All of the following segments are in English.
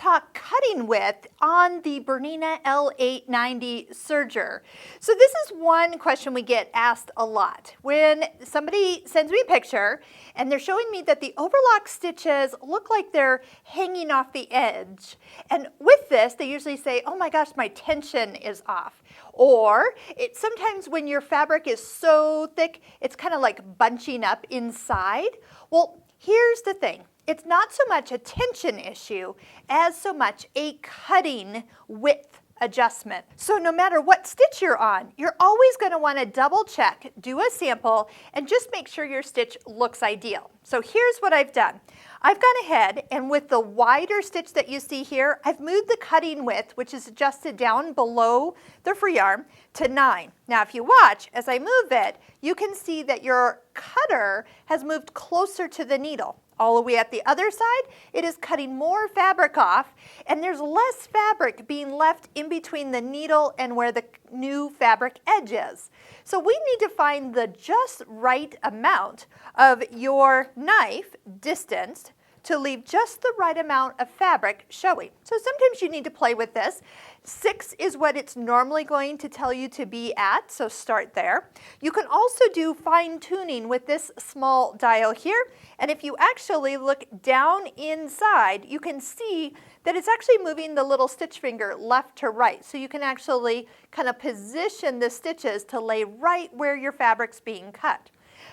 talk cutting width on the BERNINA L890 serger. So this is one question we get asked a lot. When somebody sends me a picture and they're showing me that the overlock stitches look like they're hanging off the edge. And with this, they usually say, oh my gosh, my tension is off. Or sometimes when your fabric is so thick, it's kind of like bunching up inside. Well, here's the thing. It's not so much a tension issue as so much a cutting width adjustment. So no matter what stitch you're on, you're always going to want to double check, do a sample, and just make sure your stitch looks ideal. So here's what I've done. I've gone ahead and with the wider stitch that you see here, I've moved the cutting width, which is adjusted down below the free arm, to 9. Now if you watch, as I move it, you can see that your cutter has moved closer to the needle. All the way at the other side, it is cutting more fabric off, and there's less fabric being left in between the needle and where the new fabric edge is. So we need to find the just right amount of your knife distanced to leave just the right amount of fabric showing. So sometimes you need to play with this. 6 is what it's normally going to tell you to be at, so start there. You can also do fine tuning with this small dial here, and if you actually look down inside, you can see that it's actually moving the little stitch finger left to right, so you can actually kind of position the stitches to lay right where your fabric's being cut.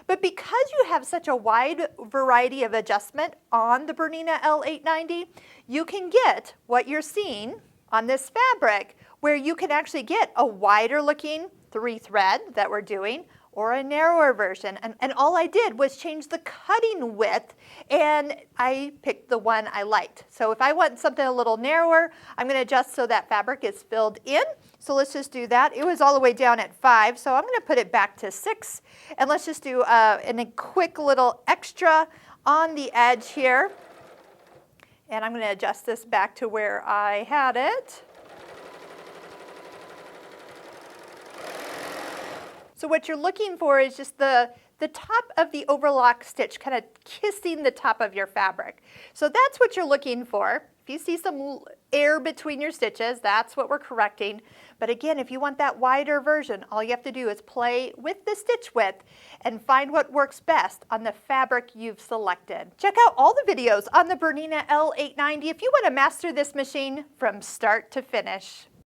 But because you have such a wide variety of adjustment on the BERNINA L890, you can get what you're seeing on this fabric where you can actually get a wider looking 3-thread that we're doing or a narrower version. And all I did was change the cutting width and I picked the one I liked. So if I want something a little narrower, I'm going to adjust so that fabric is filled in. So let's just do that. It was all the way down at 5, so I'm going to put it back to 6. And let's just do a quick little extra on the edge here. And I'm going to adjust this back to where I had it. So what you're looking for is just the top of the overlock stitch kind of kissing the top of your fabric. So that's what you're looking for. If you see some air between your stitches, that's what we're correcting. But again, if you want that wider version, all you have to do is play with the stitch width and find what works best on the fabric you've selected. Check out all the videos on the BERNINA L890 if you want to master this machine from start to finish.